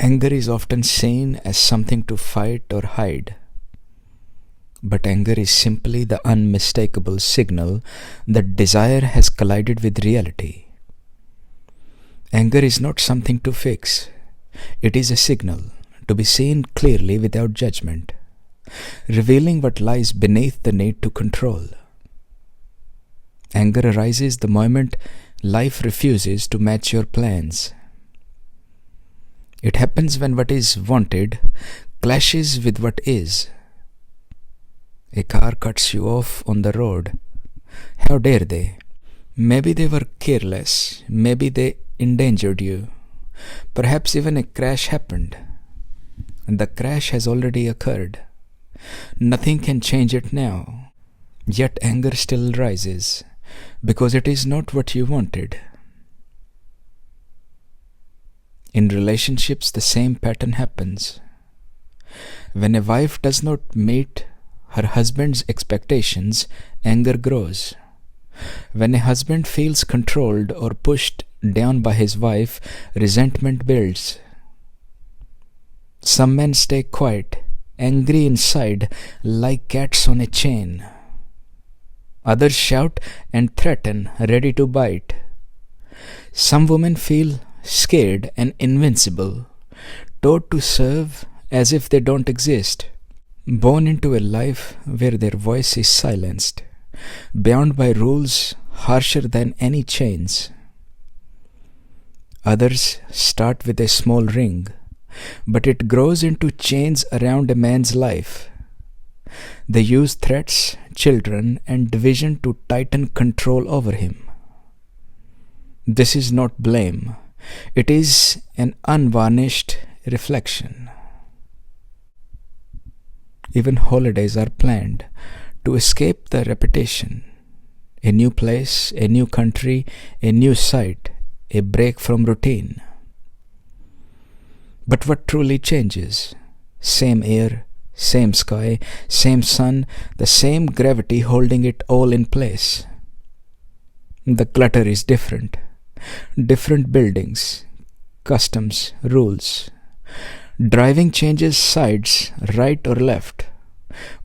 Anger is often seen as something to fight or hide, but anger is simply the unmistakable signal that desire has collided with reality. Anger is not something to fix, it is a signal to be seen clearly without judgment, revealing what lies beneath the need to control. Anger arises the moment life refuses to match your plans. It happens when what is wanted clashes with what is. A car cuts you off on the road. How dare they? Maybe they were careless. Maybe they endangered you. Perhaps even a crash happened. And the crash has already occurred. Nothing can change it now. Yet anger still rises, because it is not what you wanted. In relationships, the same pattern happens. When a wife does not meet her husband's expectations, anger grows. When a husband feels controlled or pushed down by his wife, resentment builds. Some men stay quiet, angry inside, like cats on a chain. Others shout and threaten, ready to bite. Some women feel scared and invincible, taught to serve as if they don't exist, born into a life where their voice is silenced, bound by rules harsher than any chains. Others start with a small ring, but it grows into chains around a man's life. They use threats, children, and division to tighten control over him. This is not blame. It is an unvarnished reflection. Even holidays are planned to escape the repetition. A new place, a new country, a new sight, a break from routine. But what truly changes? Same air, same sky, same sun, the same gravity holding it all in place. The clutter is different. Different buildings, customs, rules. Driving changes sides, right or left,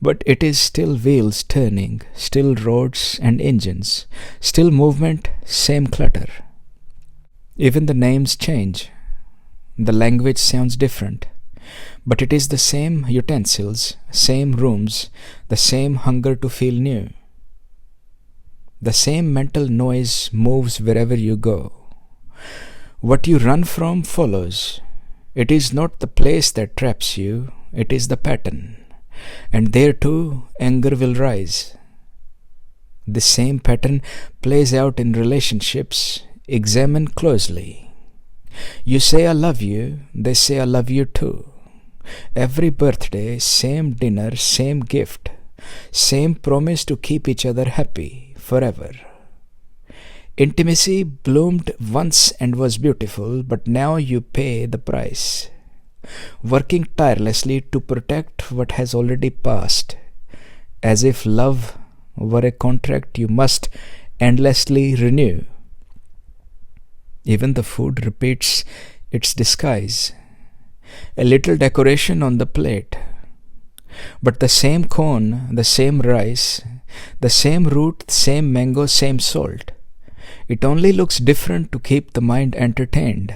but it is still wheels turning, still roads and engines, still movement, same clutter. Even the names change. The language sounds different, but it is the same utensils, same rooms, the same hunger to feel new. The same mental noise moves wherever you go. What you run from follows. It is not the place that traps you, it is the pattern. And there too, anger will rise. The same pattern plays out in relationships. Examine closely. You say I love you, they say I love you too. Every birthday, same dinner, same gift, same promise to keep each other happy forever. Intimacy bloomed once and was beautiful, but now you pay the price, working tirelessly to protect what has already passed, as if love were a contract you must endlessly renew. Even the food repeats its disguise, a little decoration on the plate, but the same corn, the same rice, the same root, same mango, same salt. It only looks different to keep the mind entertained.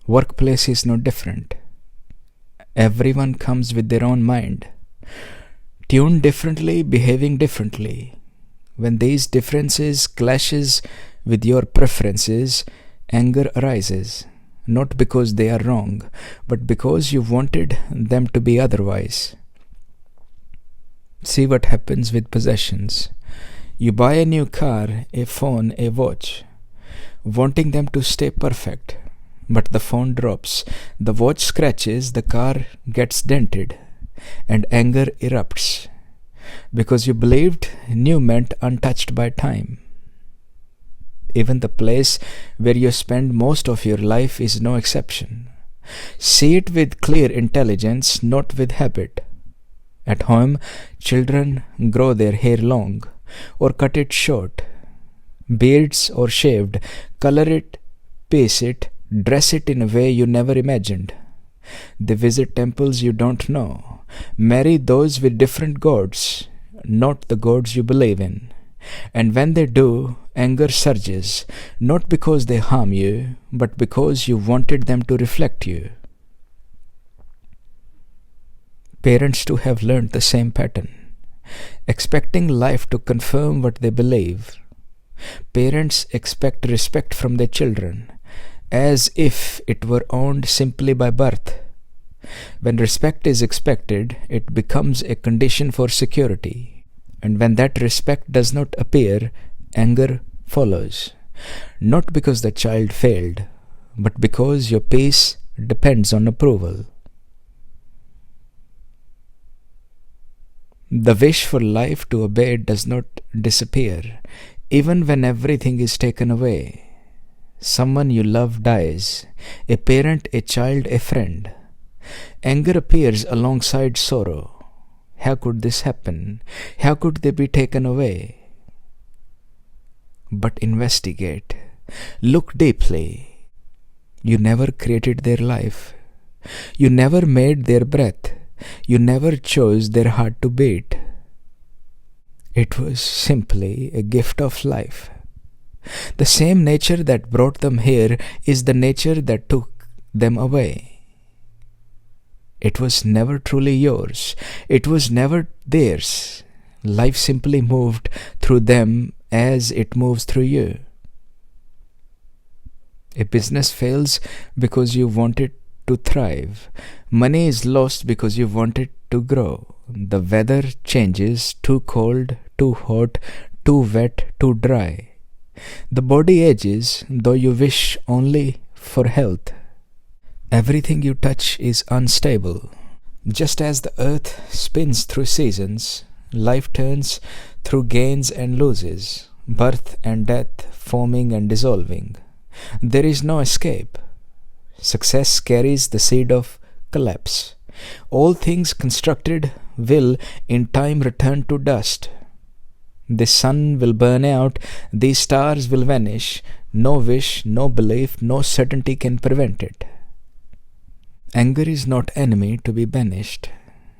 Workplace is no different. Everyone comes with their own mind, tuned differently, behaving differently. When these differences clashes with your preferences, anger arises, not because they are wrong, but because you wanted them to be otherwise. See what happens with possessions. You buy a new car, a phone, a watch, wanting them to stay perfect, but the phone drops, the watch scratches, the car gets dented, and anger erupts, because you believed new meant untouched by time. Even the place where you spend most of your life is no exception. See it with clear intelligence, not with habit. At home, children grow their hair long or cut it short, beards or shaved, color it, pace it, dress it in a way you never imagined. They visit temples you don't know, marry those with different gods, not the gods you believe in. And when they do, anger surges, not because they harm you, but because you wanted them to reflect you. Parents too have learned the same pattern, expecting life to confirm what they believe. Parents expect respect from their children, as if it were earned simply by birth. When respect is expected, it becomes a condition for security. And when that respect does not appear, anger follows. Not because the child failed, but because your peace depends on approval. The wish for life to obey does not disappear, even when everything is taken away. Someone you love dies, a parent, a child, a friend. Anger appears alongside sorrow. How could this happen? How could they be taken away? But investigate. Look deeply. You never created their life. You never made their breath. You never chose their heart to beat. It was simply a gift of life. The same nature that brought them here is the nature that took them away. It was never truly yours. It was never theirs. Life simply moved through them as it moves through you. A business fails because you want it to thrive. Money is lost because you want it to grow. The weather changes, too cold, too hot, too wet, too dry. The body ages, though you wish only for health. Everything you touch is unstable. Just as the earth spins through seasons, life turns through gains and losses, birth and death, forming and dissolving. There is no escape. Success carries the seed of collapse. All things constructed will in time return to dust. The sun will burn out, these stars will vanish. No wish, no belief, no certainty can prevent it. Anger is not enemy to be banished.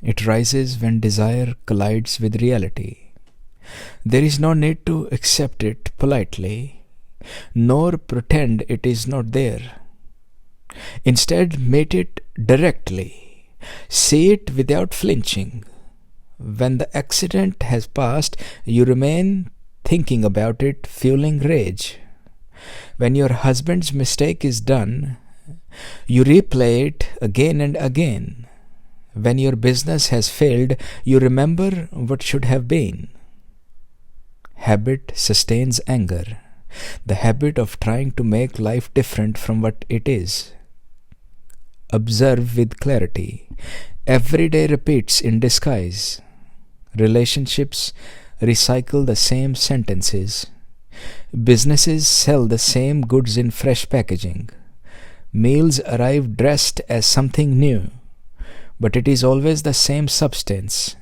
It rises when desire collides with reality. There is no need to accept it politely, nor pretend it is not there. Instead, meet it directly. See it without flinching. When the accident has passed, you remain thinking about it, fueling rage. When your husband's mistake is done, you replay it again and again. When your business has failed, you remember what should have been. Habit sustains anger, the habit of trying to make life different from what it is. Observe with clarity. Every day repeats in disguise. Relationships recycle the same sentences. Businesses sell the same goods in fresh packaging. Meals arrive dressed as something new, but it is always the same substance,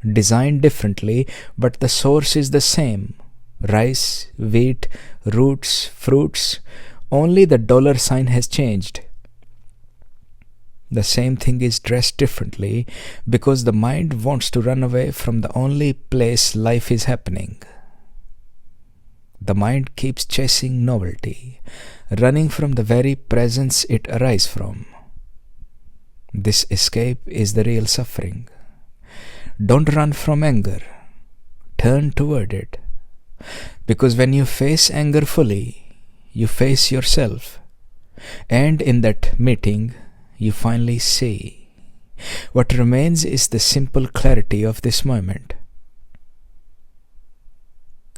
designed differently, but the source is the same. Rice, wheat, roots, fruits, only the dollar sign has changed. The same thing is dressed differently because the mind wants to run away from the only place life is happening. The mind keeps chasing novelty, running from the very presence it arises from. This escape is the real suffering. Don't run from anger. Turn toward it. Because when you face anger fully, you face yourself. And in that meeting, you finally see. What remains is the simple clarity of this moment.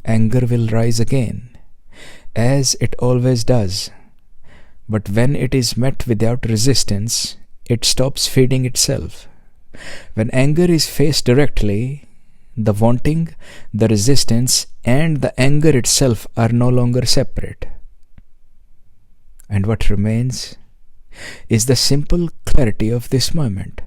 Anger will rise again, as it always does. But when it is met without resistance, it stops feeding itself. When anger is faced directly, the wanting, the resistance, and the anger itself are no longer separate. And what remains is the simple clarity of this moment.